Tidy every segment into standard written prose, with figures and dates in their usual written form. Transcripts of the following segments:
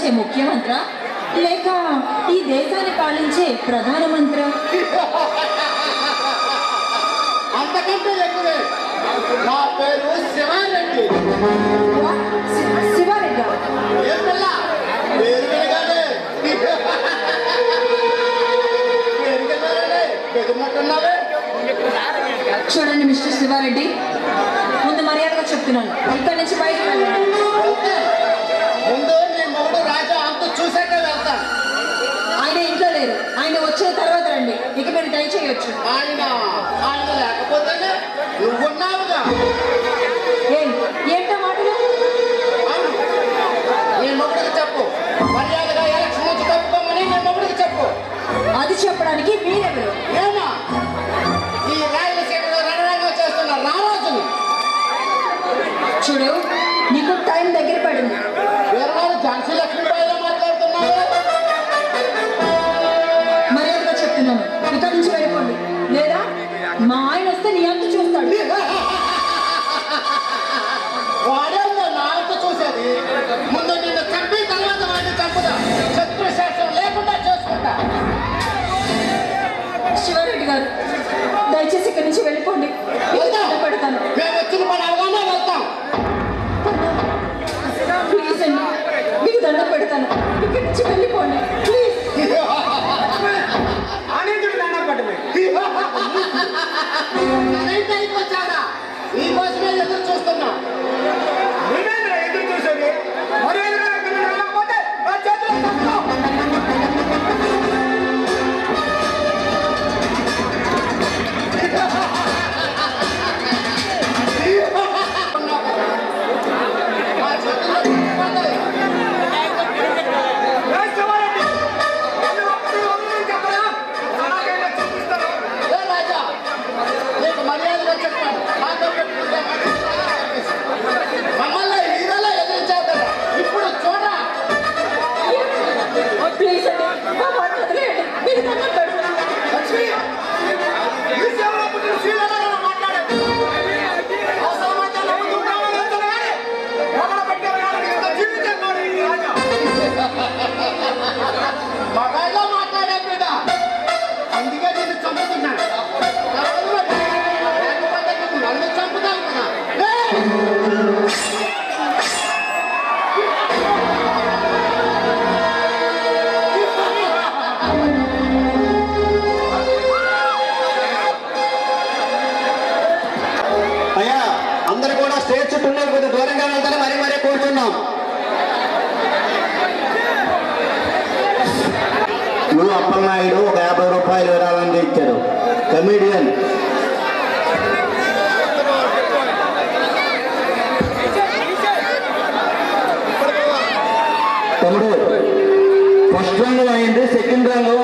పాలించే ముఖ్యమంత్రి లేక ఈ దేశాన్ని పాలించే ప్రధానమంత్రి? అంతకంటే ఎక్కువే. నా పేరు శివారెడ్డి. శివారెడ్డి ఏం పిల్ల పేరు వినగానే బెదిరినట్టున్నావే. చూడండి మిస్టర్ శివారెడ్డి, ముందు మర్యాదగా చెప్తున్నాను, ఇక్కడి నుంచి బయటకు వెళ్ళండి. ముందు నీ మొగుడు రాజా అంత చూసాక వెళ్తాను. ఆయన ఇంట్లో లేరు, ఆయన వచ్చిన తర్వాత రండి. ఇక మీరు దయచేయొచ్చు. ఆయన ఆయన లేకపోతేనే నువ్వున్నావుగా. ఏంటో మాటలు? నీ మొగుడికి చెప్పు, మర్యాదగా ఎలక్షన్ నుంచి తప్పుకోమని నీ మొగుడికి చెప్పు. అది చెప్పడానికి మీరెవరు? ఏమా ఈ రాయలసీమలో రణరంగం చేస్తున్న రారాజుని. చూడు, నీకు టైం దగ్గర పడింది. వేరే వాళ్ళు ఝాన్సీ లక్ష్మీబాయిలో మాట్లాడుతున్నావు. మర్యాదగా చెప్తున్నాను, ఇక్కడి నుంచి వెళ్ళిపోండి, లేదా మా ఆయన వస్తే నీ అంత చూస్తాడు. వాడేమో నా అంత చూసేది. ముందు నిన్ను చంపి తర్వాత వాడిని చంపుదా. శత్రుశాస్త్రం లేకుండా చేసుకుంటా. శివారెడ్డి గారు, దయచేసి ఇక్కడి నుంచి వెళ్ళిపోండి. పెడతాను. మేము వచ్చిన పని అవగానే వెళ్తాం. ప్లీజ్ అండి, మీకు దండం పెడతాను, ఇక్కడి నుంచి వెళ్ళిపోండి ప్లీజ్. అయిపోతారా? ఈ కోసమే ఎదురు చూస్తున్నా. ఎదురు చూసేది మమ్మల్ని హీరోలో ఎదిరించావు కదా, ఇప్పుడు చూడరా. ప్లీజ్ అండి, మా మాట వదిలేయండి, మీకు దండం పెడతాను. లక్ష్మి, ఈ సేవలో పుట్టిన శ్రీలలో మాట్లాడండి. అవసరమైతే నా ముందు ప్రాణాలు వస్తాను కానీ మొదలు పెట్టారు కానీ ఇంత జీవించాను ఈ రాజా. మగాళ్ళలో మాట్లాడే బిడ్డ, అందుకే నేను చంపుతున్నాను. లేకపోతే నువ్వు నన్ను చంపుతావు కదా. అయ్యా, అందరు కూడా స్టేజ్ చుట్టూ కొద్దిగా దూరంగా వెళ్తారని మరీ కోరుతున్నాం. నువ్వు అప్పలనాయుడు ఒక 50 రూపాయలు విరాళంగా ఇచ్చారు. కమీడియన్ తమ్ముడు ఫస్ట్ రంగు అయింది, సెకండ్ రంగు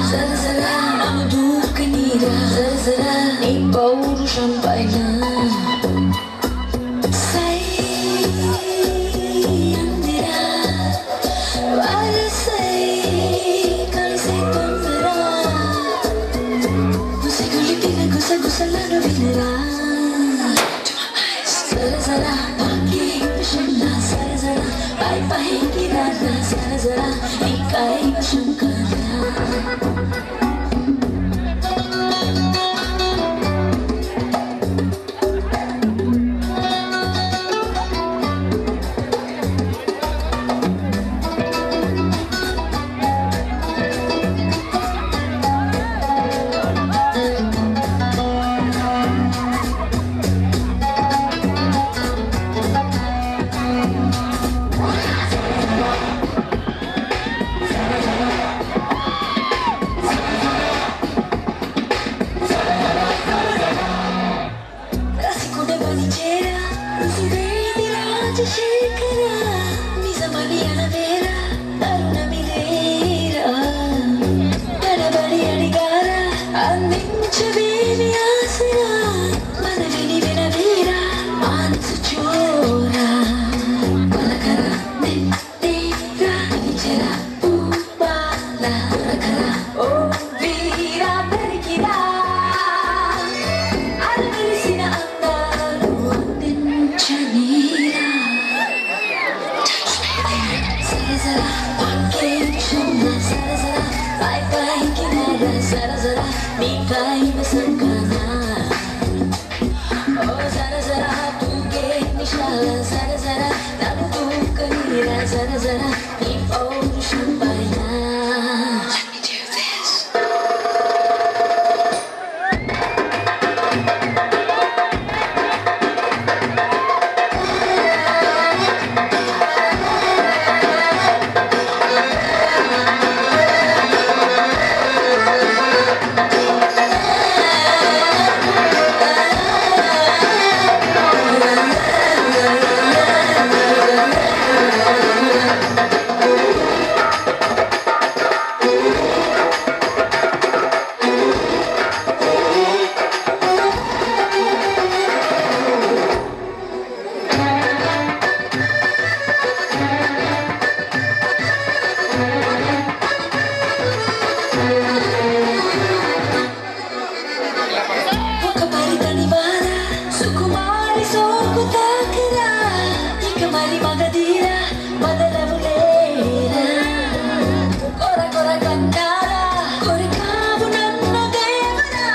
జర జర నన్ను దూకనీరా జర జర నీ పౌరుషం పైన సై అందిరా వరసై కలిసే తొందరా ముసిగొలిపిన గుసగుసలను వినరా జర జర నాకే విషంలా జర జర పై పైకి రారా జర జర నీ కైవశం కదా రసికుడవని చేరా రుసువేది రాజశేఖర నిజమని అనవేరా తరుణమిదేరా తడబడి అడిగారా అందించవేమి ఆసరా మనవిని వినవేరా మనసు చోరా పలకరా నెత్తేరా నిజరా పూపాల రకరా ఓ వీరా దరికిరా అలవిసిన అందాలు అందించనీరా సరసర పాకే క్షుణ సరసర పై పైకి నర సరసర నీ కైవసం కదా ఓ సరసర తూగే నిశాల సరసర నన్ను తూకనీరా సరసర నీ పౌరుషం పైన Let me do this. ఒక పరితని వార సుకుమారి సోకు తాకరా ఇక మరి మగధీరా బదలవులేరా కొర కొర కన్నారా కొరికావు నన్ను దేవరా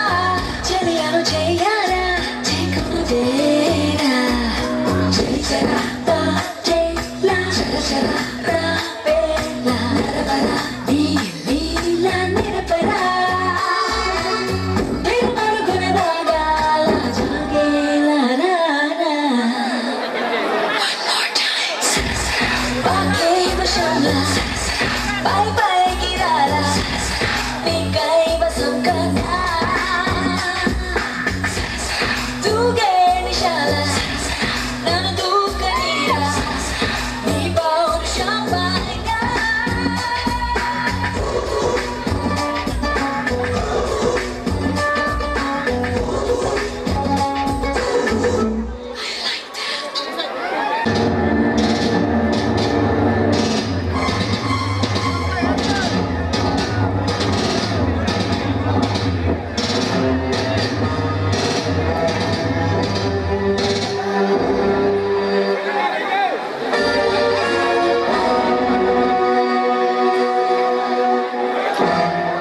చెలియను చెయ్యారా చెక్కునుదేరా చెలిచరా తాచేలా చర చర రావేలా నరవరా నీ నీలా నిరపరా Bye bye girara నీ కైవసం కదా తూగే నిశాల నన్ను దూకనీరా నీ పౌరుషం పైన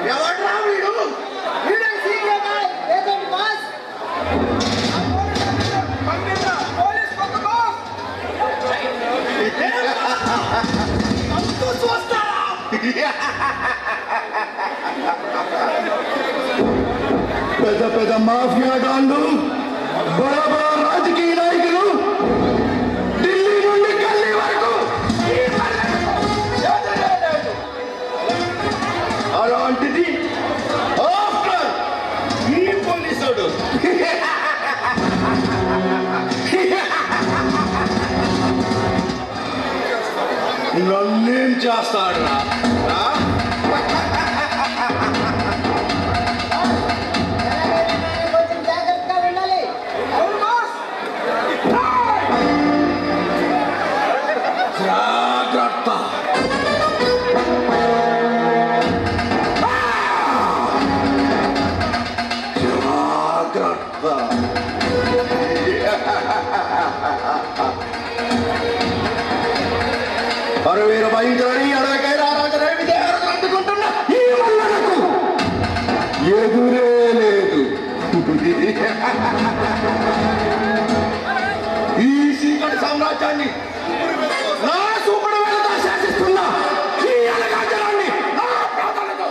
ఎవడ్రా వీడు? వీడే సీక్రెటా? ఏదండి బాస్? పంపిద్రా, పోలీస్ పక్కకు. అంతూ చూస్తారా? పెద్ద పెద్ద మాఫియా డాన్లు బడా బడా రాజకీయ నాయకులు ఢిల్లీ నుండి గల్లీ వరకు ఈ పల్లెకు ఎదురే లేదు. అలాంటిది ఆఫ్టర్ ఈ పోలీసుడు నన్నేం చేస్తాడు ఎదురే లేదు. ఈ చీకటి సామ్రాజ్యాన్ని నా సూపడు వేలతో శాసిస్తున్నా ఈ అలగాజలాన్ని నా ప్రాణాలతో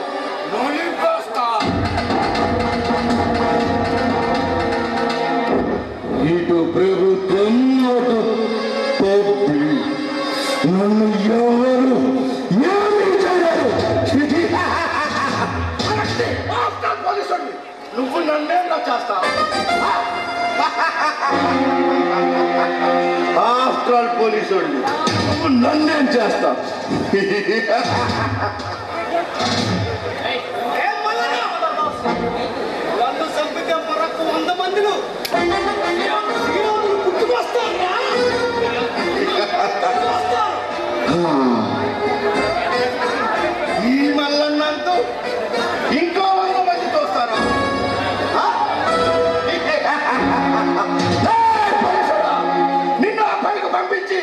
నలిపేస్తా. ఇటు ప్రభుత్వం అటు పబ్బి. నన్ను ఎవరు ఏమీ చేయలేరు. పోలీసుడిని నువ్వు నన్నేం చేస్తావు? ఆఫ్టర్ ఆల్ పోలీసుడిని నువ్వు నన్నేం చేస్తావు? నన్ను చంపితే మరొక 100 మందిలు పుట్టుకొస్తారా? ఈ మల్లన్నంటూ ఇంకో 100 మంది తోస్తారా? నిన్ను ఆ పైకి పంపించి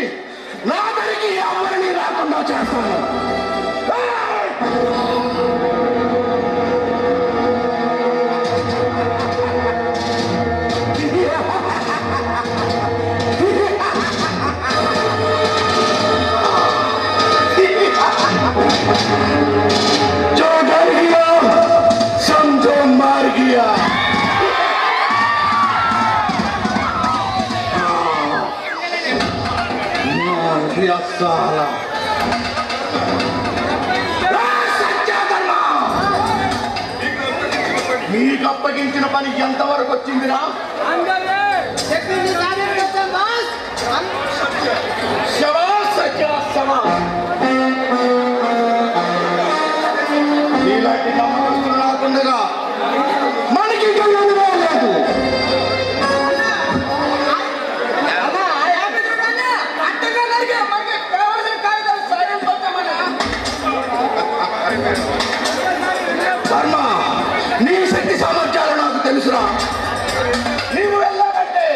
నా దగ్గరికి ఎవరిని రాకుండా చేస్తాను. जो डर गया समझो मार गया. मार दिया साला. మీకు అప్పగించిన పని ఎంతవరకు వచ్చిందిరా? శబాష్ సత్య శబాష్. ఇలాంటి నమ్మకస్తులు రాకుండగా మనకి ఎదురే లేదు. ధర్మ, నీ శక్తి సామర్థ్యాలు నాకు తెలుసురా. నీవు వెళ్ళాలంటే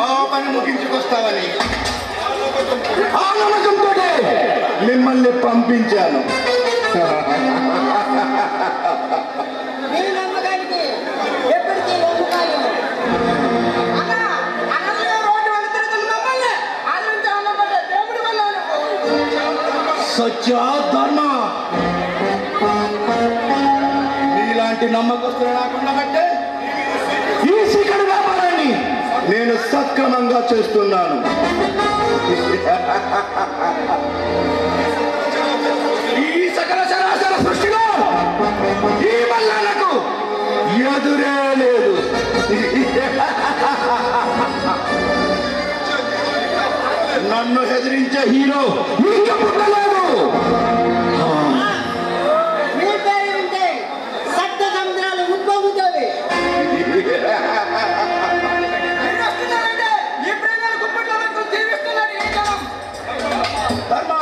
ఆ పని ముగించుకొస్తావని ఆ నమ్మకంతో మిమ్మల్ని పంపించాను. మీ నమ్మకానికి ఎప్పటికీ నమ్మకాలు సత్య ధర్మ, నీలాంటి నమ్మకస్తులు రాకుండా బట్టే ఈ శిఖర వ్యాపారాన్ని నేను సక్రమంగా చేస్తున్నాను. ఈ సకల చరాచర సృష్టిలో ఈ మల్లాలకు ఎదురే లేదు. నన్ను హెదిరించే హీరో ఇంకా పుట్టలేదు. మీ పేరు వింటే సప్త సముద్రాలు ఉద్భవించేవి. ధర్మ,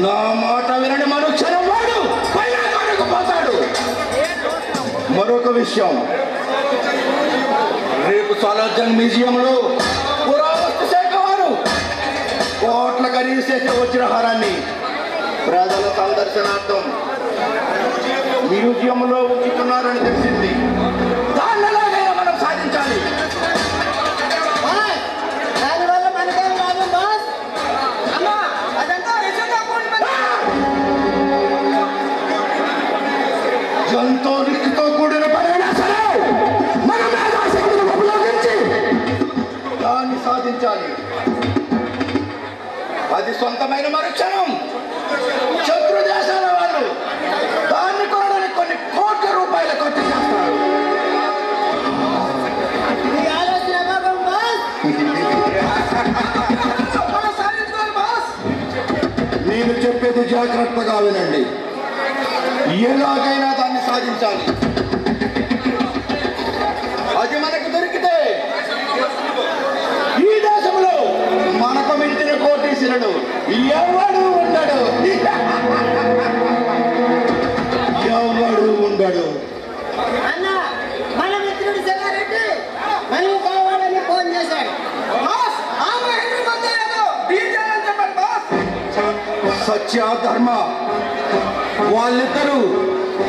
నా మాట వినని మనుక్షణం వాడు కైలాసానికి పోతాడు. మరొక విషయం, రేపు సాలార్జంగ్ మ్యూజియంలో పురావస్తు శాఖ వారు కోట్ల ఖరీదు చేసే వజ్రహారాన్ని ప్రజల సందర్శనార్థం మ్యూజియంలో ఉంచుతున్నారని తెలిసింది. దాన్ని ఎలాగైనా మనం సాధించాలి. దానివల్ల మనకేం లాభం బాస్? అమ్మా అదంతా ఎంతో రిస్క్తో కూడిన పనైనా సరే మన మేధాశక్తిని ఉపయోగించి దాన్ని సాధించాలి. అది సొంతమైన మరుక్షణం శత్రు దేశాల వాళ్ళు దాన్ని కొనడానికి కొన్ని కోట్ల రూపాయల ఖర్చు చేస్తారు. మీ ఆలోచన భాగం బాస్. నేను చెప్పేది జాగ్రత్తగా వినండి. ఎలాగైనా దాన్ని సాధించాలి. అది మనకు దొరికితే ఈ దేశంలో మనకు మించిన కోటీశ్వరుడు ఎవడు ఉండడు. ఎవడు ఉండడు. అన్న, మన మిత్రుడు సెల్లారెడ్డి మనం కావాలని ఫోన్ చేశాడు. సత్య ధర్మ వాళ్ళిద్దరూ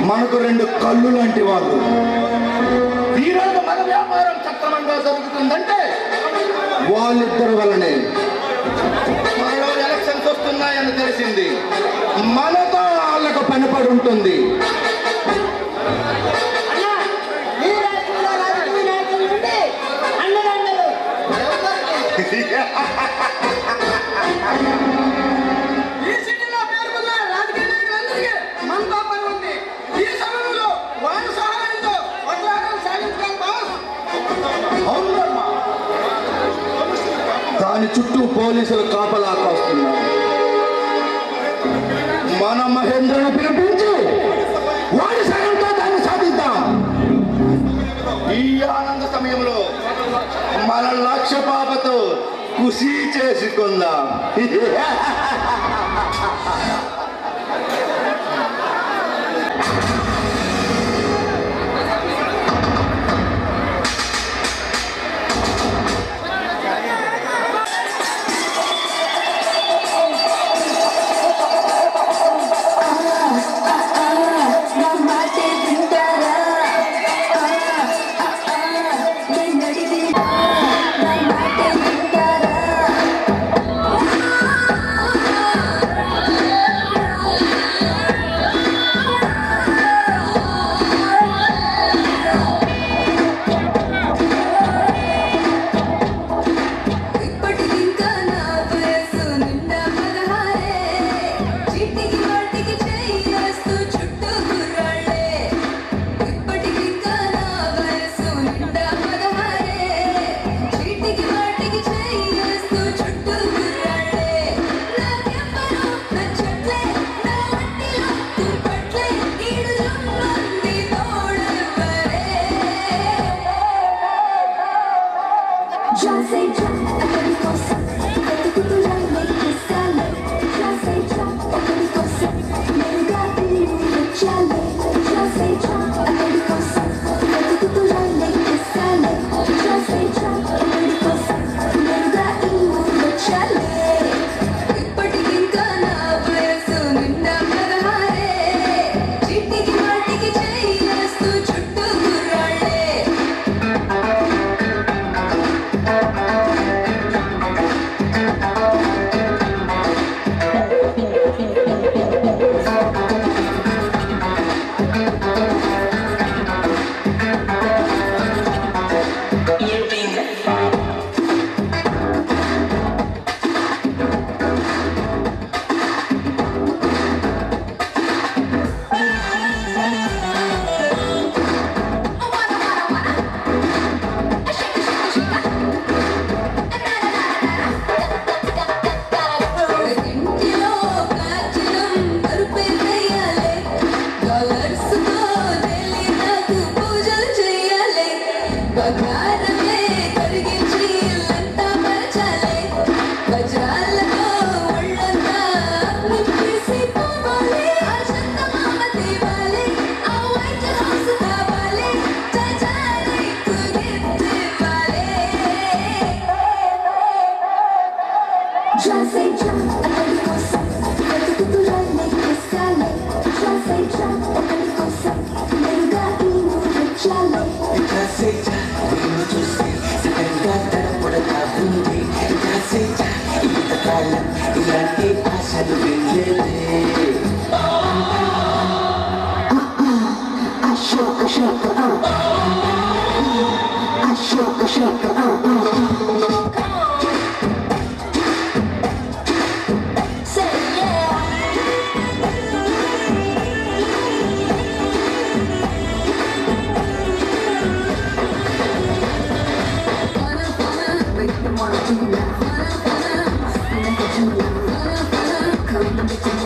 మనకు రెండు కళ్ళు లాంటి వాళ్ళు. ఈరోజు మన వ్యాపారం సక్రమంగా జరుగుతుందంటే వాళ్ళిద్దరి వల్లనే. మనలో ఎలక్షన్స్ వస్తున్నాయని తెలిసింది, మనతో వాళ్ళకు పనిపడి ఉంటుంది. అన్నా, ఈ రాష్ట్రంలో రాజకీయ నాయకుల నుండి అండదండలు ఈ సిటీలో పేర్కొన్న రాజకీయ నాయకులందరికీ మనతో పని ఉంది. ఈ సమయంలో వాళ్ళ సహాయంతో కొట్లాటలు సాగించాలి బాస్. అవునమ్మా, దాని చుట్టూ పోలీసులు కాపలా కాస్తున్నారు. మన మహేంద్రను పిలిపించి వాడి సగంతో దాన్ని సాధిద్దాం. ఈ ఆనంద సమయంలో మన లక్ష్య పాపతో ఖుషి చేసుకుందాం. నా మాటే వింటారా నేను అడిగి నా మాటే వింటారా ఇప్పటికింకా నా వయసు నిండా 16 చీటికి వాటికి చేయేస్తూ చుట్టూ గుర్రాళ్ళే ఇప్పటికింకా నా వయసు నిండా 16 చీటికి వాటికి చేయేస్తూ చుట్టూ గుర్రాళ్ళే నాకెవ్వరూ నచ్చట్లే నా ఒంటిలో తుప్పట్లే ఈడు జుమ్మంది తోడెవ్వరే Já sei já, aquele conceito, feito tudo já me escalei. Já sei já, aquele conceito, meu gatinho me chalei. Já sei já, aquele conceito, feito tudo já me escalei. Já sei já, aquele conceito, meu gatinho me chalei. ఇప్పటికింకా నా వయసు నిండా 16 చీటికి వాటికి చేయేస్తూ చుట్టూ గుర్రాళ్ళే ఇంటిలో platinum కరుపే వేయాలి డాలర్స్తో daily నాకు పూజలు చేయాలి బంగారమే కరిగించి ఇల్లంతా మరచాలి వజ్రాలతో ఒళ్ళంతా నింపేసి పోవాలి ఆ చందమామ తేవాలి ఆ వైట్ హౌస్ కావాలి చచారీకు గిఫ్ట్ ఇవ్వాలి Já sei já, aquele conceito, feito tudo já me escalei. Já sei já, aquele conceito, meu gatinho me chalei. Caseja, నేను చూసి సడన్గా తడపడతా ఉంది. కాసేజ ఇంతకాలం ఇలాంటి ఆశలు వెళ్ళేదే. Say yeah. Make me wanna do that. Come and get you.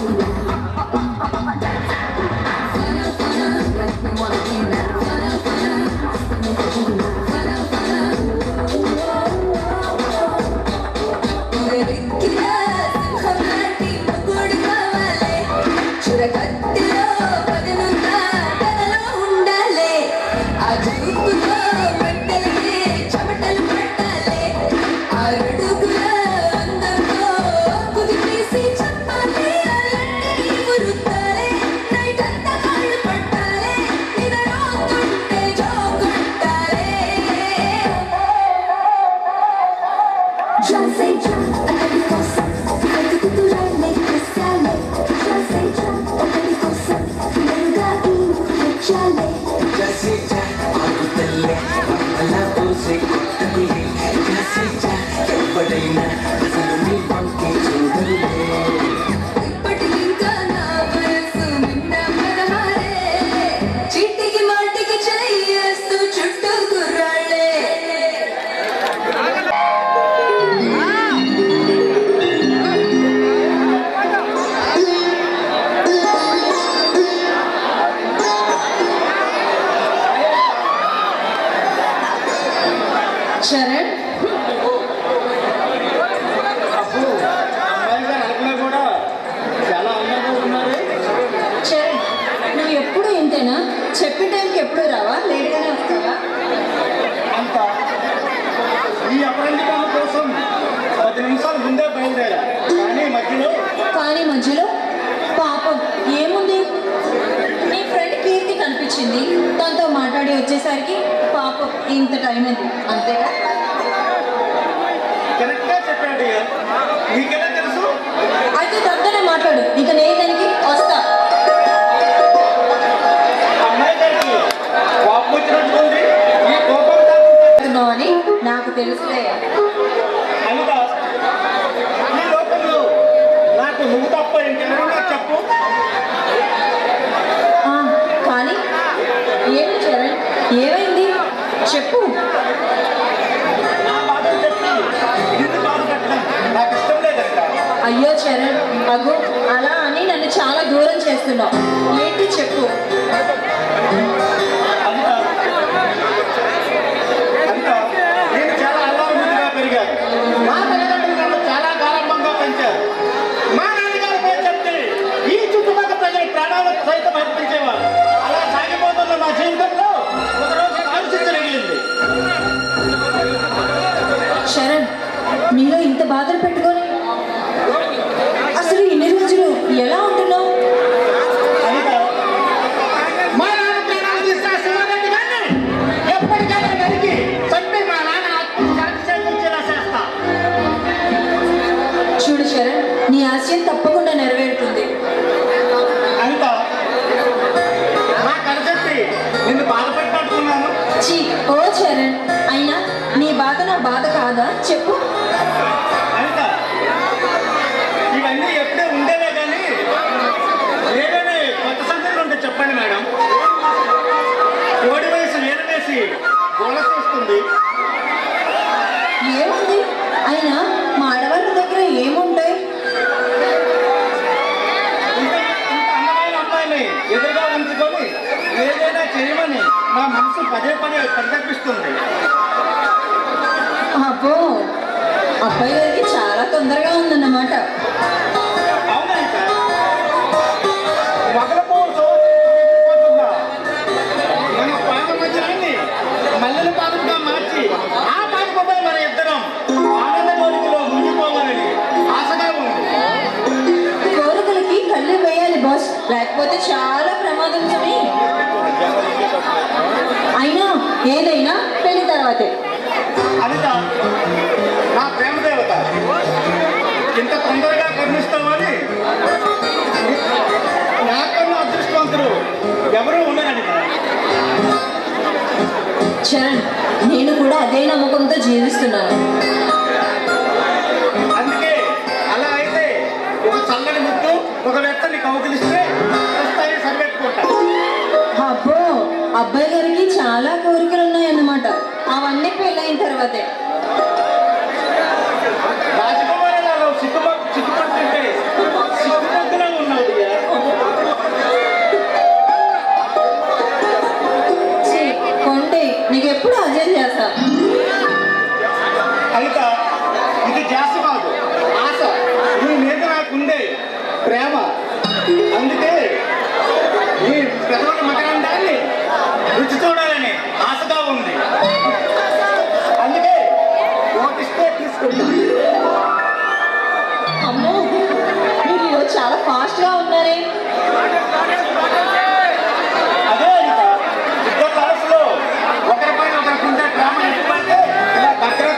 ఎప్పుడు రావా? లేట్గానే వస్తావా? అంత ఈ అపరంజికాల కోసం 10 నిమిషాలు ముందే బయలుదేరా, కానీ మధ్యలో పాపం ఏముంది, నీ ఫ్రెండ్ కీర్తి కనిపించింది, దాంతో మాట్లాడి వచ్చేసరికి పాపం ఇంత టైం అయింది అంతేగా? కరెక్ట్గా చెప్పాడు. నీకెలా తెలుసు? అయితే తగ్గనే మాట్లాడు, ఇక నేను దానికి వస్తా. అమ్మాయి గారికి కోపం వచ్చినట్టుంది. ఈ కోపం అని నాకు తెలుసులే. అనిత, ఈ లోకంలో నాకు నువ్వు తప్ప ఇంకెవరున్నా చెప్పు. కానీ ఏంటి చరణ్, ఏమైంది చెప్పు. నా బాధలు చెప్పి ఇంటి బాధ పెట్టడం నాకు ఇష్టం లేదంట. అయ్యో చరణ్, అగు అలా అని నన్ను చాలా దూరం చేస్తున్నావు. ఏంటి చెప్పు. నేను చాలా అల్లారుముద్దుగా పెరిగాను. మా తల్లిదండ్రులు నన్ను చాలా గారాబంగా పెంచారు. మా నాన్నగారి పేరు చెప్తే ఈ చుట్టుపక్కల ప్రజలు ప్రాణాలకు సైతం అర్పించేవారు. అలా సాగిపోతున్న మా జీవితంలో ఒకరోజు ఆలోచించగలిగింది. శరణ్, నీలో ఇంత బాధలు పెట్టుకొని అసలు ఇన్ని రోజులు ఎలా ఉంటున్నావు? మా నాన్న ప్రాణాలు తీసిన శివారెడ్డి గారిని ఎప్పటికైనా నరికి చంపి మా నాన్న ఆత్మశాంతి చేకూర్చేలా చేస్తా. చూడు శరణ్, నీ ఆశయం తప్పకుండా నెరవేరుతుంది. అనిత, నా కలచెప్పి నిన్ను బాధపెట్టుకున్నాను. చీ, ఓ చరణ్, అయినా నీ బాధ నా బాధ కాదా చెప్పు. అనిత, ఇవన్నీ ఎప్పుడే ఉండేవే కానీ ఏదైనా కొత్త సంగతులు ఉంటే చెప్పండి మేడం. కోడి వయసు వేలు వేసి గోళ చేస్తుంది. ఏముంది, అయినా మా ఆడవాళ్ళ దగ్గర ఏముంటాయి? ఇంత అందమైన అమ్మాయిని ఎదురుగా ఉంచుకొని ఏదైనా చేయమని నా మనసు పదే పదే పరితపిస్తుంది. అబ్బో, అబ్బాయి గారికి చాలా తొందరగా ఉందన్నమాట. అవునంట, మొగల పువ్వుతో పోతుందా మన పాద మధ్యాన్ని మల్లెల పాదముగా మార్చి ఆ పాదముపై మన ఇద్దరం ఆనంద కోరికలో మునిగిపోవాలని ఆశగా ఉంది. కోరికలకి కళ్ళు వేయాలి బాస్, లేకపోతే చాలా ప్రమాదం సుమి. అయినా ఏదైనా పెళ్లి తర్వాతే. అనిత, నా ప్రేమ దేవత, ఇంత తొందరగా కరుణిస్తామని నాకన్నా అదృష్టవంతులు ఎవరూ ఉన్నారనిత. చరణ్, నేను కూడా అదే నమ్మకంతో జీవిస్తున్నాను. అందుకే అలా అయితే ఒక చల్లని ముద్దు, ఒక వెత్తని కౌగిలిస్తే వస్తాయి సరిపెట్టుకుంటా. అబ్బో, అబ్బాయి గారికి చాలా కోరికలు ఉన్నాయన్నమాట. అవన్నీ పెళ్ళైన తర్వాతే. రాజకుమారులలో సిగ్గుపడుతుంటే సిగ్గుపడుతూనే ఉన్నావు. కొంటే నీకు ఎప్పుడు అజయ్ చేస్తా. అయితే ఇది జాస్తి కాదు, ఆశ. నీ మీద నాకుండే ప్రేమ. అందుకే నీ పెదవుల మకరందాన్ని రుచి చూడాలని ఆశగా ఉంది. అందుకే ఓటిస్తే తీసుకుంటా. అమ్మో, మీరు ఈరోజు చాలా ఫాస్ట్గా ఉన్నారే. అదే అనిత, ఇద్దరు మనసులో ఒకరిపైన ఒకరికుండే ప్రేమ ఎందుకంటే ఇలా దగ్గర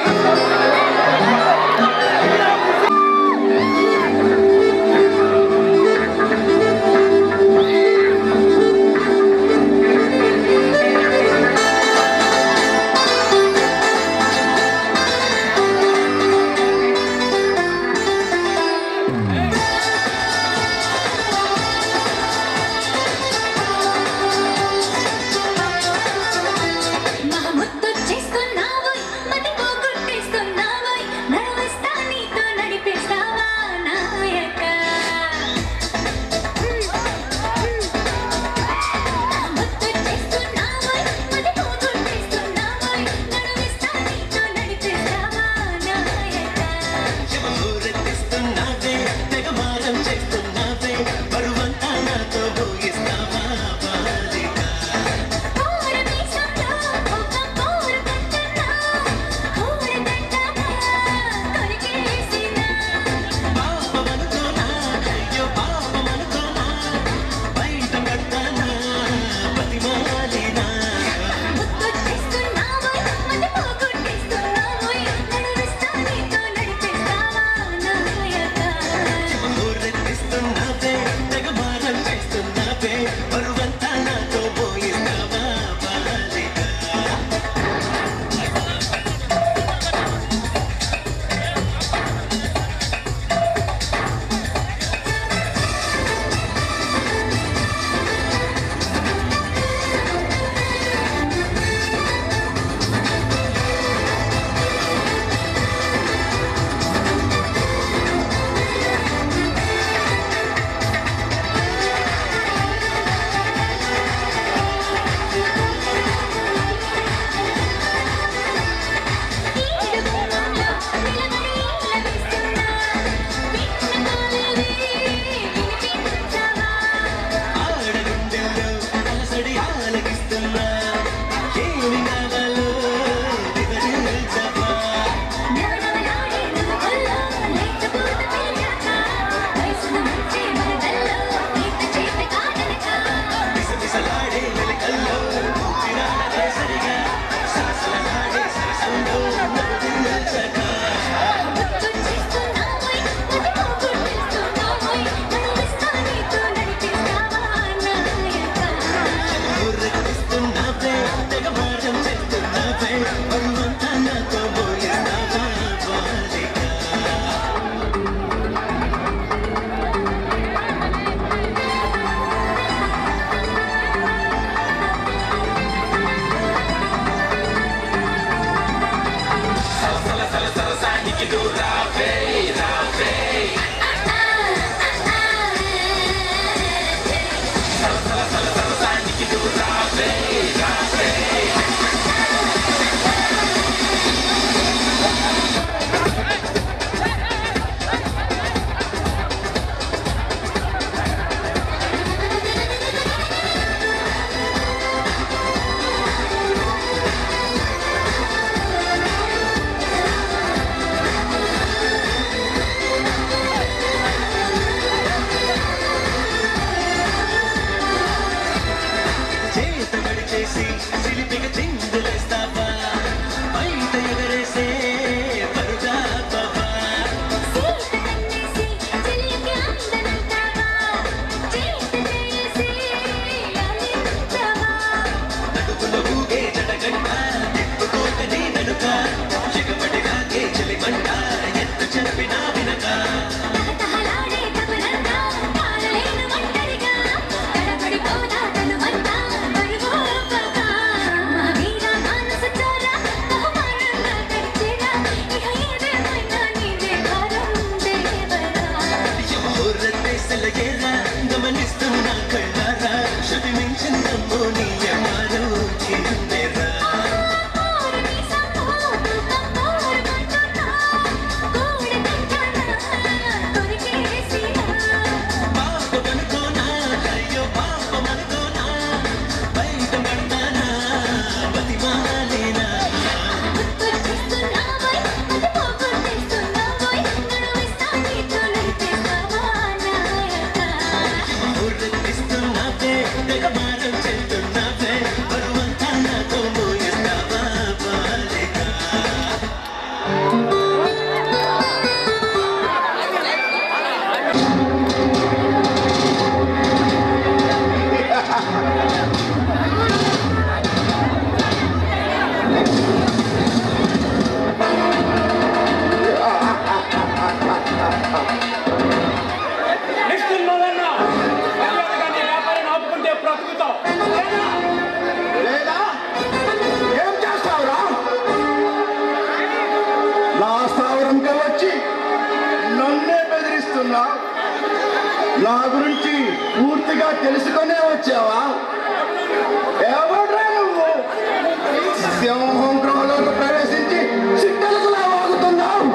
ఎగమారం చేస్తున్నావే బరువంతా నాతో మోయంటావా బాలిక లేదా ఏం చేస్తావురా? నా స్థావరంగా వచ్చి నన్నే బెదిరిస్తున్నా? నా గురించి పూర్తిగా తెలుసుకునే వచ్చావా? ఎవడ్రా నువ్వు? సింహం గృహలోకి ప్రవేశించి సిట్టలుగులా వాగుతున్నావు.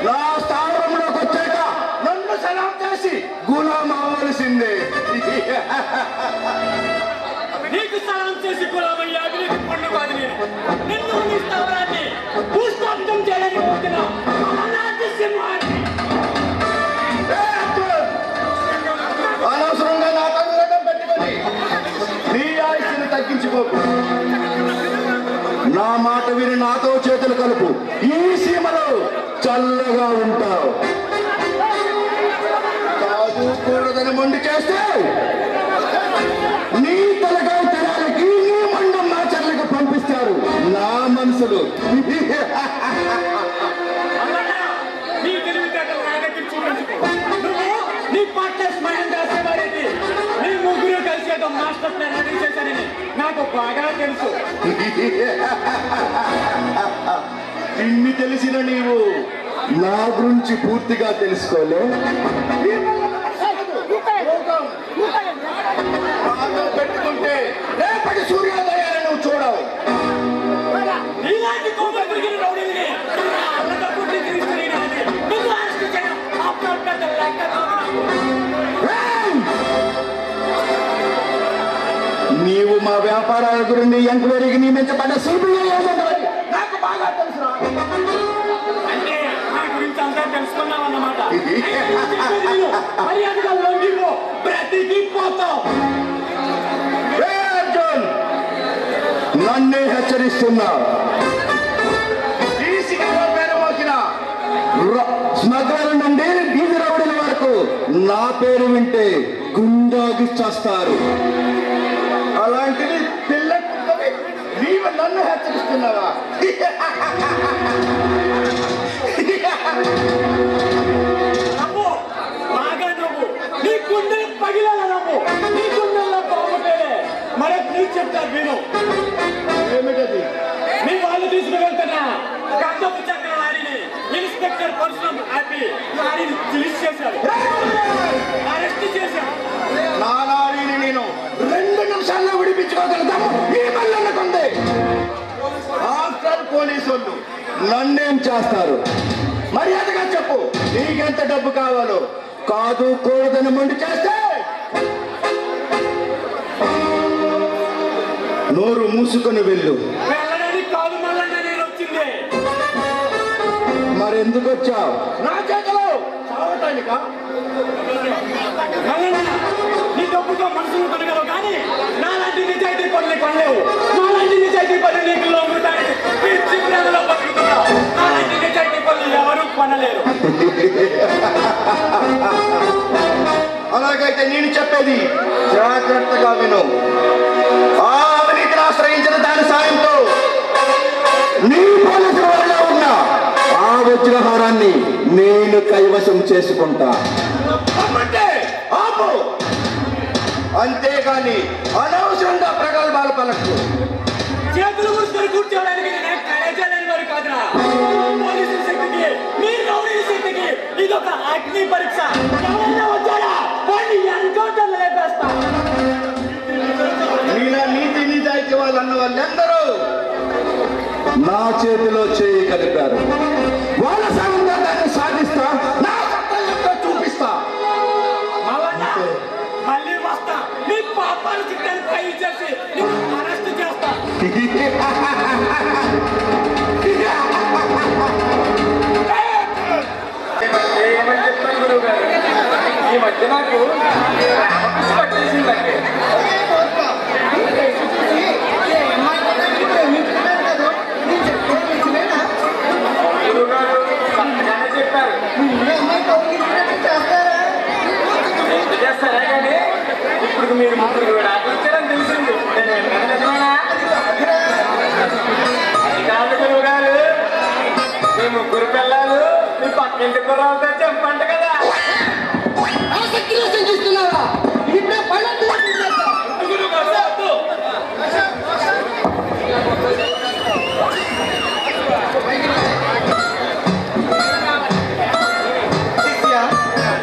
నా స్థావరంలోకి వచ్చాక నన్ను సలాం చేసి గులాం అవ్వాల్సిందే. నీకు సలాం చేసి గులామయ్యా అభివృద్ధి పండు కాదు నిన్ను నీ స్థావరాన్ని భూస్థాపితం చేయడానికి పోతున్నా అనాథ సింహాన్ని. అనవసరంగా నా కనుగొట్టం పెట్టుకొని నీ ఆయుష్ను తగ్గించుకోకు. నా మాట విని నాతో చేతులు కలుపు. ఈ సీమలో చల్లగా ఉంటావు. కాదుకూడదని మొండి చేస్తే నీ తలకాయ తినాలకి నీ మండం నా చెట్లకు పంపిస్తారు నా మనుషులు. నీ తెలివితేటలు నా దగ్గర చూపించుకో. నువ్వు నీ పార్ట్నర్స్ మహేంద్ర శివారెడ్డి నీ ముగ్గురు కలిసి ఏదో మాస్టర్ ప్లాన్ రెడీ చేశానని నాకు బాగా తెలుసు. ఇన్ని తెలిసిన నీవు నా గురించి పూర్తిగా తెలుసుకోలే. పెట్టుకుంటే రేపటి సూర్యోదయాన్ని నువ్వు చూడవు. ఇలాంటి కోపం తిరిగిన రౌడీని అన్నదప్పుడే తీసుకుని నువ్వు అరెస్ట్ చేయడం అప్పుడు పెద్ద లెక్క కాదు నాకు. నీవు మా వ్యాపారాల గురించి ఎంక్వైరీకి నియమించబడ్డ సిబిఐ నాకు బాగా తెలుసురా. అంటే నా గురించి అంతా తెలుసుకున్నావన్నమాట. మర్యాదగా లొంగిపో, బ్రతికిపోతావు. నన్నే హెచ్చరిస్తున్నా. స్మగ్లర్ నుండి వీధి రౌడీల వరకు నా పేరు వింటే గుండాగి చేస్తారు. అలాంటిది పిల్ల నీవు నన్ను హెచ్చరిస్తున్నావా? నవ్వు బాగా నవ్వు. నీ గుండెలు పగిలేలా నవ్వు. నీ గుండెల్లో బాగుంటేనే మరి నీ చెప్తారు విను. ఏమిటది? మీ వాళ్ళు తీసుకుని వెళ్తున్నా గంటపు చక్ర లారీని ఇన్స్పెక్టర్ పరశురామ్ ఆపి లారీని సీజ్ చేశారు, అరెస్ట్ చేశారు. నా లారీని నేను 2 నిమిషాల్లో విడిపించుకోగలుగుతాము. ఈ మల్లన్నకుంది. ఆఫ్టర్ పోలీసు వాళ్ళు నన్నేం చేస్తారు? మర్యాదగా చెప్పు. నీకెంత డబ్బు కావాలో? కాదు కూడదని మొండి చేస్తే నోరు మూసుకొని వెళ్ళు. వెళ్ళడానికి కాదు మల్లన్న నేను వచ్చింది. మరెందుకు వచ్చావు? నా చేతిలో చావటానికా? మల్లన్న నీ డబ్బుతో మనుషులు కొనగలవు కానీ నాలాంటి నిజాయితీ పనులు కొనలేవు. నాలాంటి నిజాయితీ పనులు నీకు లొంగుతాయి. పిచ్చి ప్రేమలో బతుకుతున్నావు. నాలాంటి నిజాయితీ పనులు ఎవరు కొనలేరు. అలాగైతే నేను చెప్పేది జాగ్రత్తగా విను. ఆ అవినీతిని ఆశ్రయించిన దాని సాయంతో నీ పోలీసుల వల్ల ఉన్న ఆ వజ్రహారాన్ని నేను కైవశం చేసుకుంటా. ఆపు. అంతేగాని అనవసరంగా ప్రగల్భాలు పలకు. చేతులు ముసుకొని కూర్చోవడానికి నేను కళాశాలని వారు కాదురా. పోలీసుల శక్తికి మీ రౌడీ శక్తికి ఇదొక అగ్ని పరీక్ష. ఎవరైనా వచ్చారా వాడిని ఎన్కౌంటర్లో లేపేస్తా. నీలా నీతి నిజాయితీ వాళ్ళు అన్న వాళ్ళందరూ నా చేతిలో చేయి కలిపారు. వాళ్ళ సాయంగా దాన్ని సాధిస్తా. నా సత్తా చూపిస్తా. మళ్ళీ వస్తా. నీ పాపాలు చిట్టాన్ని ఫైల్ చేసి అరెస్ట్ చేస్తా. ఏమని చెప్తాను గురువు గారు, ఈ మధ్య నాకు పట్టేసిందండి. గురువు గారు చక్కగానే చెప్పారు. ఎంత చేస్తారా కానీ ఇప్పుడు మీరు ముగ్గురు విడాకులు ఇచ్చారని తెలిసింది. నేను ఎక్కడ నిజమేనా? అది కాదు గురువు గారు, మీ ముగ్గురు పిల్లలు మీ పక్కింటి కుర్రాలతో చెప్పండి కదా. గురువు గారు వద్దు.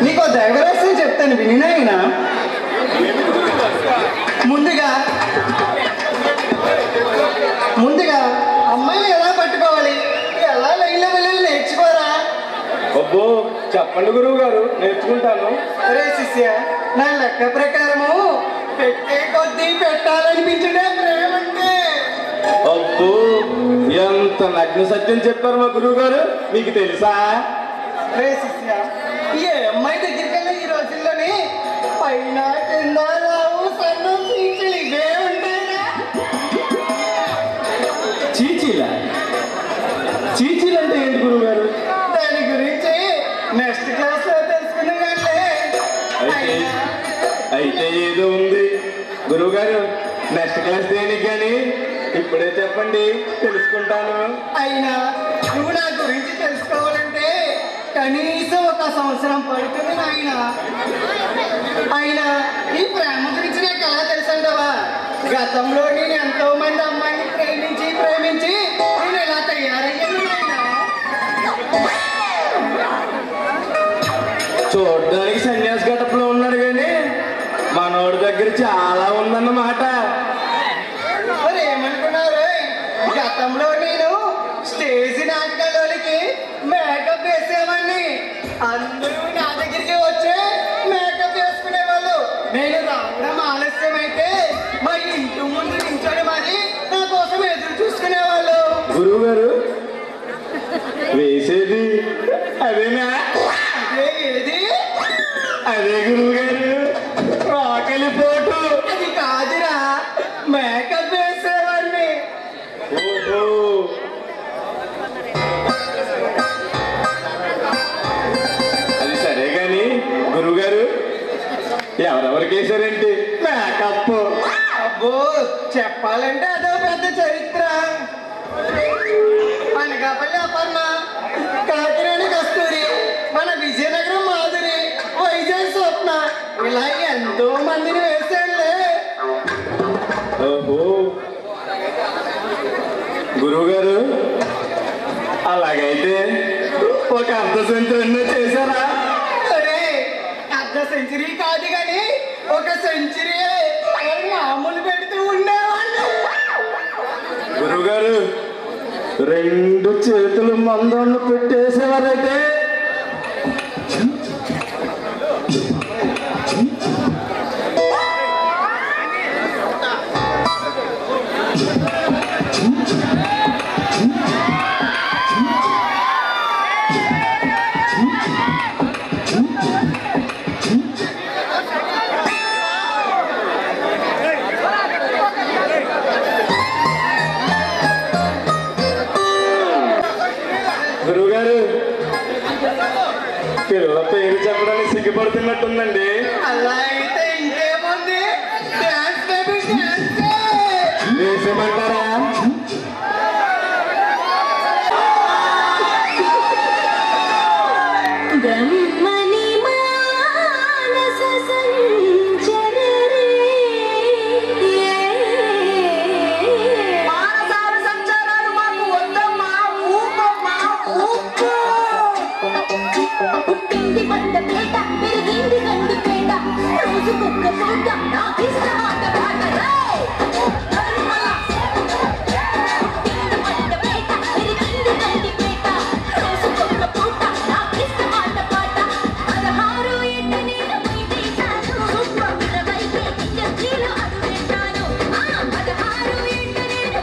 నీకు దైవరహస్యం చెప్తాను వినినాయినా. ముందుగా అమ్మాయిని ఎలా పట్టుకోవాలి, ఎలా లైన్లో వెళ్ళాలి నేర్చుకోరా. అబ్బో చెప్పండి గురువు గారు, నేర్చుకుంటాను. అరే శిష్య, నా లెక్క ప్రకారము పెట్టే కొద్దీ పెట్టాలనిపించడే ప్రేమంటే. అబ్బో ఎంత నగ్న సత్యం చెప్పారు మా గురువు గారు, మీకు తెలుసా? రే శిష్య, ఏ అమ్మాయి దగ్గరికి వెళ్ళి ఈ రోజుల్లోని పైన కింద రావు సన్నం పీచులు ఇవే ఉంటాయా? చీచీలా? చీచీలు అంటే ఏంటి గురువు గారు? దాని గురించి నెక్స్ట్ క్లాస్ లో తెలుసుకున్నాగానే. అయితే ఏదో ఉంది గురువు గారు, నెక్స్ట్ క్లాస్ దేనికి కానీ ఇప్పుడే చెప్పండి, తెలుసుకుంటాను. అయినా నువ్వు నా గురించి తెలుసుకోవాలంటే కనీసం 1 సంవత్సరం పడుతుంది నాయన. అయినా ఈ ప్రేమ గురించి నాకు ఎలా తెలుసంటావా? గతంలో నేను ఎంతో మంది అమ్మాయిని ప్రేమించి నేను ఎలా తయారయ్యాను నాయన. చూడడానికి సన్యాసి గడపలో ఉన్నాడు కానీ మనోడి దగ్గర చాలా ఉందన్నమాట. మరి ఏమనుకున్నారు? గతంలో నేను స్టేజ్ నాటకాలకి మేకప్ వేసేవాడిని. అందరూ నా దగ్గరికి వచ్చి మేకప్ వేసుకునేవాళ్ళు. నేను రావడం ఆలస్యం అయితే మా ఇంటి ముందు నించొని మరి నా కోసం ఎదురు చూసుకునేవాళ్ళు. గురువు గారు వేసేది అదేనా? అదే ఏది? అదే గురువు గారు, రాకలి పోటు. అది కాదురా, మేకప్ వేసేవాడిని. ఓహో, అది సరే గాని గురువు గారు, ఎవరెవరికి వేసారేంటి మేకప్? అబ్బో చెప్పాలంటే అదో పెద్ద చరిత్ర. అనకాపల్లి అపర్ణ, కాకినాడ కస్తూరి, మన విజయనగరం మాధురి, వైజాగ్ స్వప్న, ఇలా ఎంతో మందిని వేసాడులే. ఓహో గురువు గారు, అలాగైతే ఒక అర్ధ సెంచరీ చేశారా? అరే అర్ధ సెంచరీ కాదు కానీ 1 సెంచరీ మామూలు పెడుతూ ఉండేవాళ్ళు. గురువు గారు 2 చేతులు మందోళ్ళు పెట్టేసేవారైతే గురువు గారు, పిల్లల పేరు చెప్పడానికి సిగ్గుపడుతున్నట్టుందండి. అలా అయితే ఇంకేముంది, డాన్స్ బేబీ డాన్స్. వేసేమంటారా? బ్రహ్మని మానస సంచరే మానసాల సంచారాలు మాకు వద్దమ్మా, ఊపమ్మా ఊపు. పుట్టింది బండపేట, పెరిగింది గండిపేట, రోజుకొక్క పూట నాకిష్టమాట పాట రేయ్. పుట్టింది బండపేట, పెరిగింది గండిపేట, రోజుకొక్క పూట నాకిష్టమాట పాట. 16 ఏళ్ళు నేను బయటేశాను, 20 ఇండస్ట్రీలో అడుగెట్టాను. 16 ఏళ్ళు నేను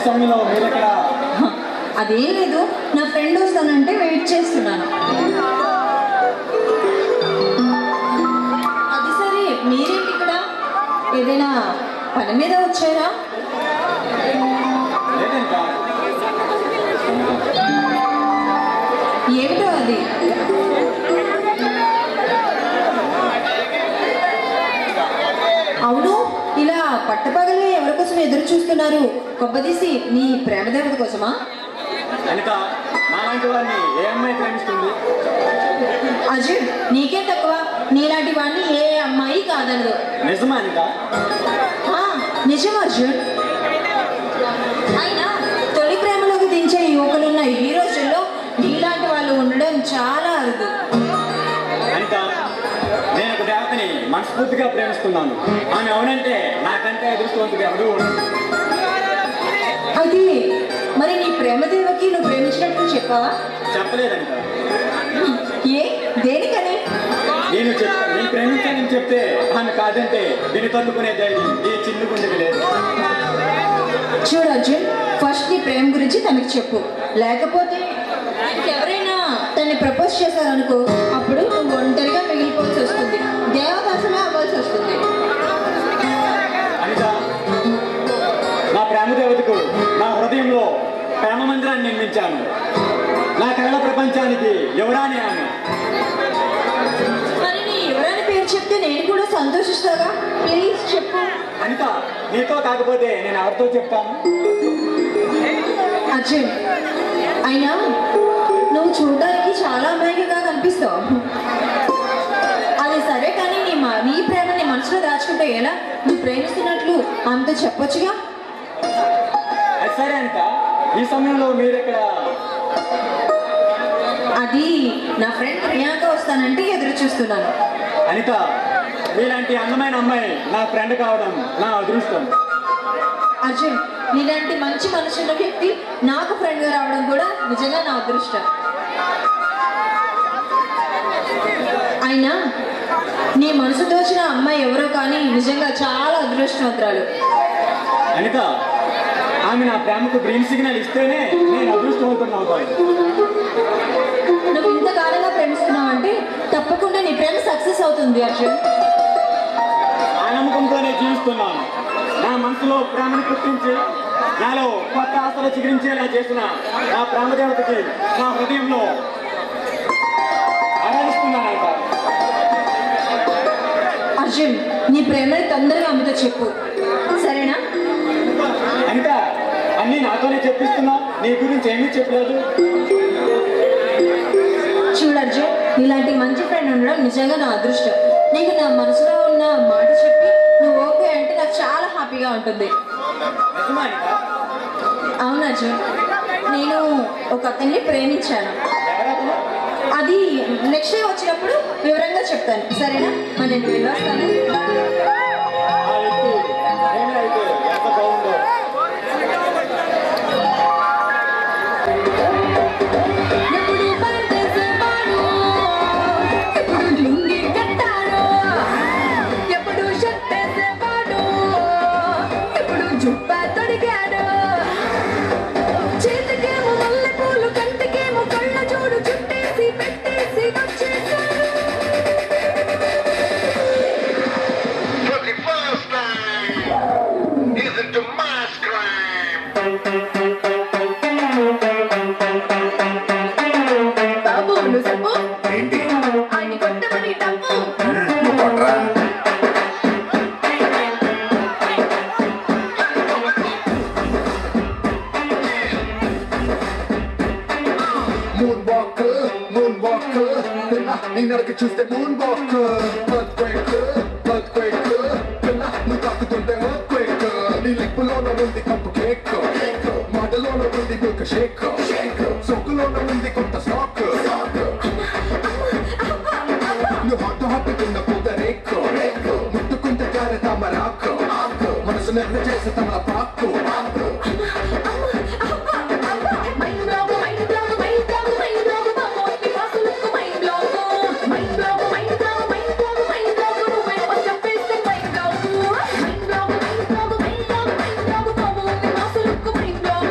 సమయంలో మీరు ఎక్కడ? అదేం లేదు, నా ఫ్రెండ్ వస్తానంటే వెయిట్ చేస్తున్నాను. అది సరే, మీరేంటి ఇక్కడ? ఏదైనా పని మీద వచ్చారా? లేదంట. ఏమిటో అది? అవును, ఇలా పట్టపగలే ఎవరి కోసం ఎదురు చూస్తున్నారు? కొబ్బదీసి నీ ప్రేమ దేవత కోసమా? అనిత, నాలాంటి వారిని ఏ అమ్మాయి ప్రేమిస్తుంది? అర్జున్, నీకే తక్కువ. నీలాంటి వాడిని ఏ అమ్మాయి కాదనదు. నిజమా అనిత? ఆ, నిజం అర్జున్. అయినా తొలి ప్రేమలోకి దించే యువకులున్న ఈ రోజుల్లో నీలాంటి వాళ్ళు ఉండడం చాలా అరుదు. అనిత, నేను ఒక దేవతని మనస్ఫూర్తిగా ప్రేమిస్తున్నాను. ఆమె అవునంటే నాకంటే అదృష్టవంతుడు ఎవరు ఉండడు. అది మరి నీ ప్రేమదేవకి నువ్వు ప్రేమించినట్టు చెప్పావా? చెప్పలేదంట. ఏ, దేనికని? నేను ప్రేమించానని చెప్తే ఆమె కాదంటే దీన్ని తట్టుకునే ధైర్యం ఈ చిన్న గుండెకి లేదు. చూడు అర్జున్, ఫస్ట్ నీ ప్రేమ గురించి తనకి చెప్పు. లేకపోతే ఎవరైనా తన్ని ప్రపోజ్ చేశారనుకో, అప్పుడు నువ్వు ఒంటరిగా మిగిలిపోవాల్సి వస్తుంది. దేవదాసమే అవ్వాల్సి వస్తుంది. అనిత, నా ప్రేమ దేవతకు నా హృదయంలో ప్రేమ మందిరాన్ని నిర్మించాను. నా కళల ప్రపంచానికి యువరాణి ఆమె. మరి నీ ఎవరైనా పేరు చెప్తే నేను కూడా సంతోషిస్తాగా. ప్లీజ్ చెప్పు. అనిత, నీతో కాకపోతే నేను ఎవరితో చెప్తాను? అర్జున్, అయినా నువ్వు చూడడానికి చాలా అమాయకంగా కనిపిస్తావు. అది సరే, కానీ నీ ప్రేమని మనసులో దాచుకుంటే ఎలా? నువ్వు ప్రేమిస్తున్నట్లు ఆమెతో చెప్పొచ్చుగా. అది సరే అనిత, ఈ సమయంలో మీరెక్కడ? అది నా ఫ్రెండ్ ప్రియాంక వస్తానంటే ఎదురు చూస్తున్నాను. అనిత, మీలాంటి అందమైన అమ్మాయి నా ఫ్రెండ్ కావడం నా అదృష్టం. అర్జున్, నీలాంటి మంచి మనసున్న వ్యక్తి నాకు ఫ్రెండ్గా రావడం కూడా నిజంగా నా అదృష్టం. అయినా నీ మనసు దోచిన అమ్మాయి ఎవరో కానీ నిజంగా చాలా అదృష్టవంతురాలు. అనిత, ఆమె నా ప్రేమకు గ్రీన్ సిగ్నల్ ఇస్తేనే నేను అదృష్టవంతుని అవుతాను. నువ్వు ఇంతకాలంగా ప్రేమిస్తున్నావు అంటే తప్పకుండా నీ ప్రేమ సక్సెస్ అవుతుంది అర్జున్. ఆ నమ్మకంతోనే జీవిస్తున్నాను. నా మనసులో ప్రేమను పుట్టించి నాలో కొత్త ఆశలు చిగురించేలా చేసిన నా ప్రేమ దేవతకి నా హృదయంలో ఆరాధిస్తున్నాను. అర్జున్, నీ ప్రేమని తొందరగా అమ్మతో చెప్పు, సరేనా? అనిత, అన్నీ నాతోనే చెప్పిస్తున్నా, నీ గురించి ఏమీ చెప్పలేదు. చూడు అర్జున్, ఇలాంటి మంచి ఫ్రెండ్ ఉండడం నిజంగా నా అదృష్టం. నీకు నా మనసులో ఉన్న మాట చెప్పి నువ్వు ఓకే అంటే నాకు చాలా హ్యాపీగా ఉంటుంది. నిజమా అనిత? అవును అర్జున్, నేను ఒక అతన్ని ప్రేమించాను. ఎవరతను? అది నెక్స్ట్ డే వచ్చినప్పుడు వివరంగా చెప్తాను, సరేనా? మరి నేను వెళ్ళొస్తాను. ఆ వ్యక్తి నేనే అయితే ఎంత బాగుందో. ఎప్పుడు పనిచేసేవాడు, ఎప్పుడు లుంగి కట్టాడు, ఎప్పుడు షర్ట్ వేసేవాడు, ఎప్పుడు జుబ్బా తొడిగాడు, చేతికేమో మల్లెపూలు, కంటికేమో కళ్ళ జోడు, చుట్టేసి పెట్టేసి వచ్చేసాడు. For the first time, isn't a mass crime. బాబు నువ్వు చెప్పు, ఏంటి ఆయన్ని కొట్టమని తప్పు. నువ్వు కొట్రా? మూన్ వాక్ పిల్ల నీ నడక చూస్తే మూన్ వాక్, బర్త్ క్వేక్ పిల్ల నువ్వు తాకుతుంటే క్వేక్, నీ లిప్పులోన ఉంది కప్పు కేక్, మాటలోన ఉంది మిల్క్ షేక్, సోకులోన ఉంది కొత్త స్టాక్, నువ్వు హాట్ తిన్న పూతరేక్, ముట్టుకుంటే కారే తమరాకు, మనసు నెర్ర చేసే తమల పాకు. Mind block.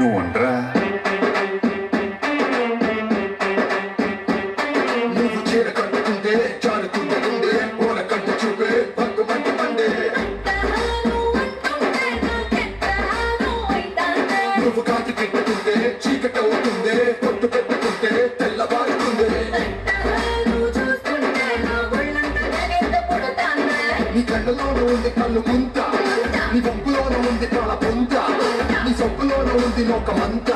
నువ్వు ఉండరా. నువ్వు చీర కట్టుకుంటే చాలుతుంటే ఉండే పూల కంట చూపే పక్కు పంట పండే. నువ్వు కాకి పెట్టుకుంటే చీకటి అవుతుంది, పొట్టు పెట్టుకుంటే తెల్లబారుతుంది. నీ కళ్ళలోనూ ఉంది కళ్ళు ముంత, నీ వంపులోనూ ఉంది కళ పొంత, నీ సొప్పులోనూ ఉంది లోకమంత.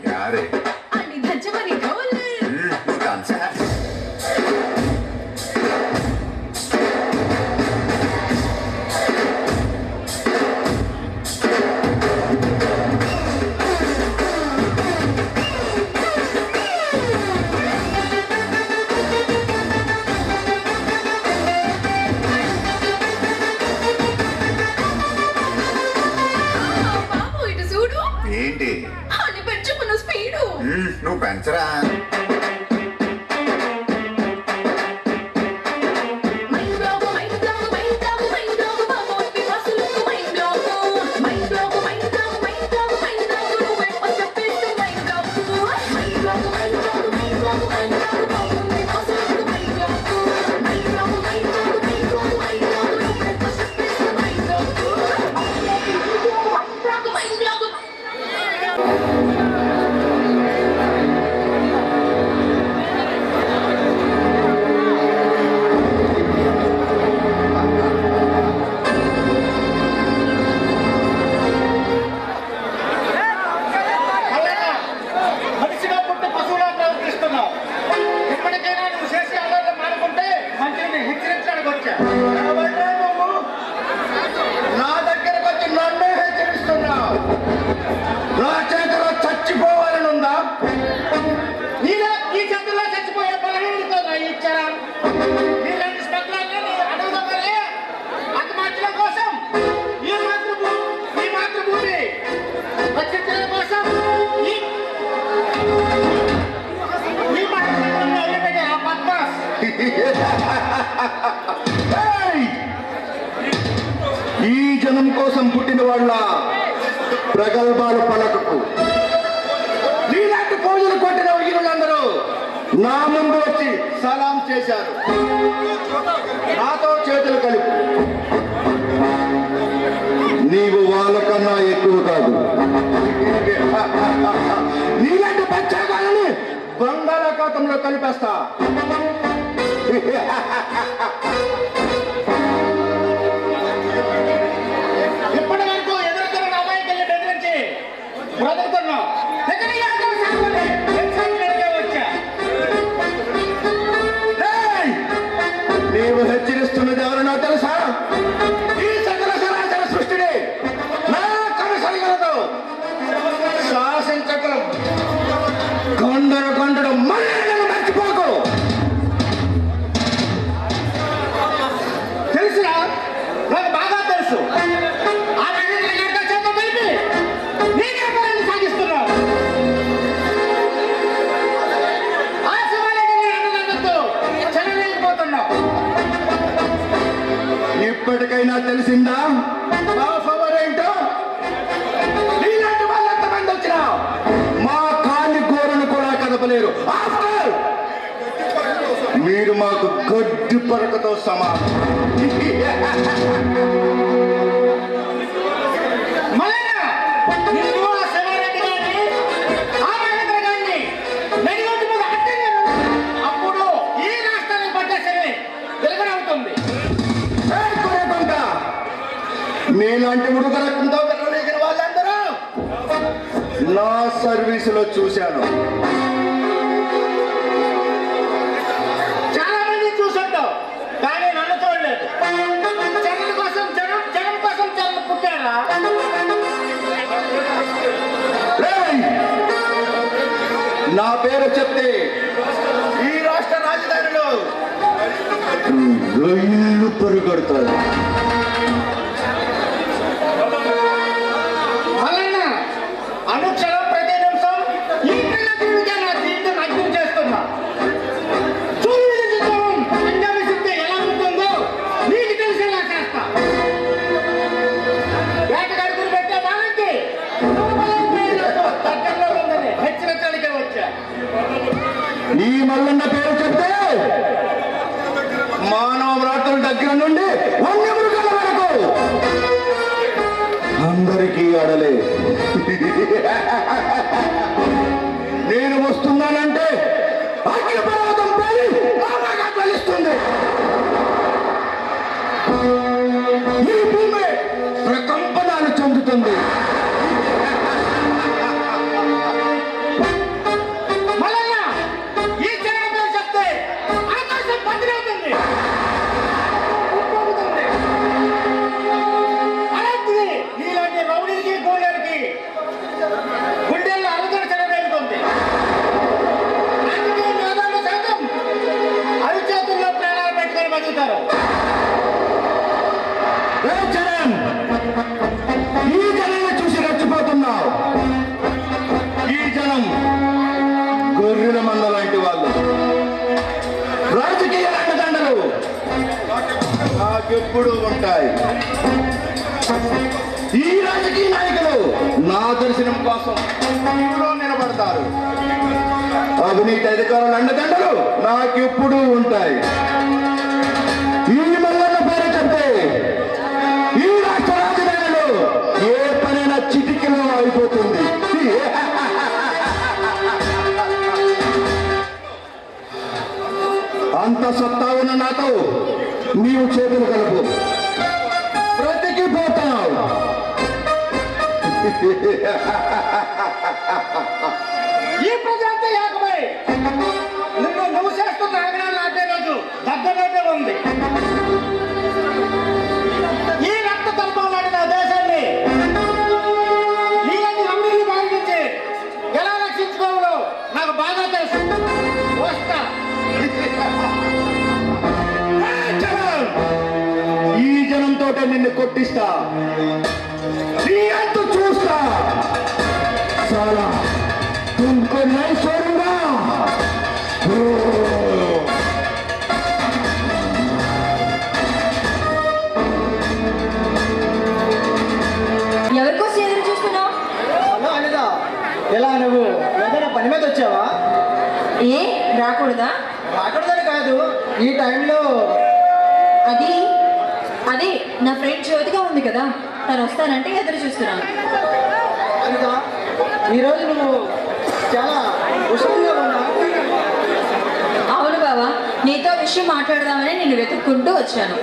యారే నువ్వు డాన్సా? ఏంటి నువ్వు పెంచరా. మనిషిగా పుట్టి పశువులా ప్రవర్తిస్తున్నావు. ఇప్పటికైనా నువ్వు చేసే అల్లర్లు మానుకుంటే మంచిని హెచ్చరించడానికి వచ్చా. ఎవడ్రా నువ్వు? నా దగ్గరకు వచ్చి నన్నే హెచ్చరిస్తున్నావు. నా చేతిలో చచ్చిపోవాలని ఉందా? ఈ చేతుల్లో చచ్చిపోయే బలహీనతో ఇచ్చారా? నీలాంటి స్పందనని అడుగుదలే ఆత్మహత్యల కోసం ఈ మాతృభూమి రక్షించడం కోసం ఈ జనం కోసం పుట్టిన వాళ్ళ ప్రగల్భాలు పలకకు. నీలాంటి పూజలు కొట్టిన వీరులందరూ నా ముందు వచ్చి సలాం చేశారు. నాతో చేతులు కలిపి. నీవు వాళ్ళకన్నా ఎక్కువ కాదు. నీలాంటి బచ్చాగాలని బంగాళాఖాతంలో కలిపేస్తా. ఇప్పటి వరకు ఎదురుతున్న అమాయకుల్ని బెదిరించి బ్రతుకుతున్నావు. వచ్చా నీవు హెచ్చరిస్తున్నది ఎవరన్నా తెలుసా? ఈ సకల సరాసర సృష్టిని నా కనసరిగలదు శాసించగలం. కొండడు మళ్ళీ మర్చిపోకు. తెలుసురా? నాకు బాగా తెలుసు. ఆ మహిళ చేత కలిపి నీ వ్యాపారాన్ని సాగిస్తున్నావు. ఆ శివాలయాన్ని అన్నదంతో చెలలేకపోతున్నావు. ఇప్పటికైనా తెలిసిందా మా పవర్ ఏంటో? నీలాంటి వాళ్ళు ఎంతమంది వచ్చినా మా కాలి గోరను కూడా కదపలేరు. ఆఫ్టర్ మీరు మాకు గడ్డి పరకతో సమానం. మల్లయ్య, నువ్వు ఆ శివారెడ్డి గారిని, ఆ మహేంద్ర గారిని నడిగొడ్డు మీద అడ్డలేదు. అప్పుడు ఈ రాష్ట్రానికి పడ్డ శని వెలుగునవుతుంది. మీలాంటి ఉడుక రక్తంతో వెళ్ళలేగిన వాళ్ళందరూ నా సర్వీసులో చూశాను. చాలా మంది చూసుంటావు, కానీ నన్ను చూడలేదు. జనం కోసం జనం కోసం జనం పుట్టారా? రేయ్! నా పేరు చెప్తే ఈ రాష్ట్ర రాజధానిలో రొయ్యలు పరిగెడతాయి. మల్లన్న, అనుక్షణం ప్రతి నిమిషం ఈ పిల్ల జీవితం నా జీవితం అర్థం చేస్తున్నా. సూర్యుడి జీవితం పంజాబీ సిద్ధి ఎలా ఉంటుందో నీకు తెలిసేలా చేస్తా. వేటగాడుకుని పెట్టే వాళ్ళకి దగ్గరలో ఉందని హెచ్చరించడానికే వచ్చా. ఈ మల్లన్న పేరు చెప్తే మానవ రాత్రుల దగ్గర నుండి వన్యమృగాల వరకు అందరికీ అడలే. నేను వస్తున్నానంటే అగ్నిపర్వతం పేరు బాగా తెలుస్తుంది. ఈ భూమి ప్రకంపనాలు చెందుతుంది. మల్లన్న, ఈ జగన్ చెప్తే ఆకాశం బద్దలవుతుంది. ఉప్పొంగుతుంది. అలాంటిది నీలాంటి రౌడీలకి గోళ్ళకి గుండెల్లో అలగడ చెడవేస్తుంది. రాజకీయ నేతలు సైతం అరిచేతుల్లో ప్రాణాలు పెట్టుకొని బతుకుతారు. ఏ జనం, ఈ జనాన్ని చూసి రెచ్చిపోతున్నావు. ఈ జనం గొర్రెల మంద లాంటి వాళ్ళు. రాజకీయ అండదండలు నాకెప్పుడు ఉంటాయి. ఈ రాజకీయ నాయకులు నా దర్శనం కోసం క్యూలో నిలబడతారు. అవినీతి అధికారుల అండదండలు నాకెప్పుడు ఉంటాయి. ఈ మల్లన్న పేరు చెప్తే ఈ రాష్ట్ర రాజధానిలో ఏ పనైనా చిటికెలో అయిపోతుంది. అంత సత్తా ఉన్న నాతో నీవు చేతులు కలుపు. బ్రతికిపోతావు. ఈ ప్రజలంతా ఏకమై నువ్వు చేస్తున్న ఆగ్రహాలు నాటే రోజు దగ్గరలోనే ఉంది. ఈ రక్త కల్పంలాంటి నా దేశాన్ని నీలాంటి రమ్మీని బాధించి ఎలా రక్షించుకోవాలో నాకు బాగా తెలుసు. వస్తా. ఈ జనంతో నిన్ను కొట్టిస్తా. నీ అంతు చూస్తా. చాలా నైశ్వర్యంగా ఎవరికోసం ఎదురు చూస్తున్నావు? హలో అనిత, ఎలా నువ్వు ఏదైనా పని మీద వచ్చావా? ఏ రాకూడదా? రాకూడదని కాదు, ఈ టైంలో అది అదే నా ఫ్రెండ్ జ్యోతిగా ఉంది కదా, తను వస్తానంటే ఎదురు చూస్తున్నాను. అనిత, ఈరోజు నువ్వు చాలా హుషారుగా ఉన్నావు. అవును బావా, నీతో విషయం మాట్లాడదామని నిన్ను వెతుక్కుంటూ వచ్చాను.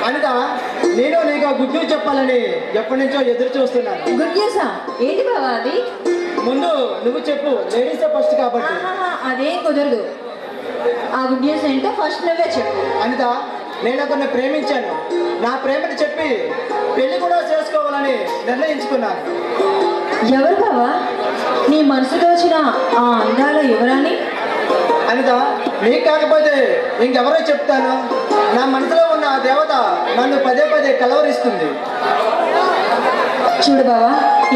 అనిత, నేను నీకు గుడ్ న్యూస్ చెప్పాలని ఎప్పటి నుంచో ఎదురు చూస్తున్నాను. గుడ్ న్యూసా? ఏంటి బావా అది? ముందు నువ్వు చెప్పు, లేడీసే ఫస్ట్ కాబట్టి. ఆహాహా, అదేం కుదరదు. ఆ గుడ్ న్యూస్ ఏంటో ఫస్ట్ నువ్వే చెప్పు. అనిత, నేను ఒకరిని ప్రేమించాను. నా ప్రేమని చెప్పి పెళ్లి కూడా చేసుకోవాలని నిర్ణయించుకున్నాను. ఎవరు బావా? నీ మనసులో వచ్చిన ఆ అందాల యువరాణి? అనిత, నీకు కాకపోతే ఇంకెవరో చెప్తాను. నా మనసులో ఉన్న ఆ దేవత నన్ను పదే పదే కలవరిస్తుంది. చూడు బావా,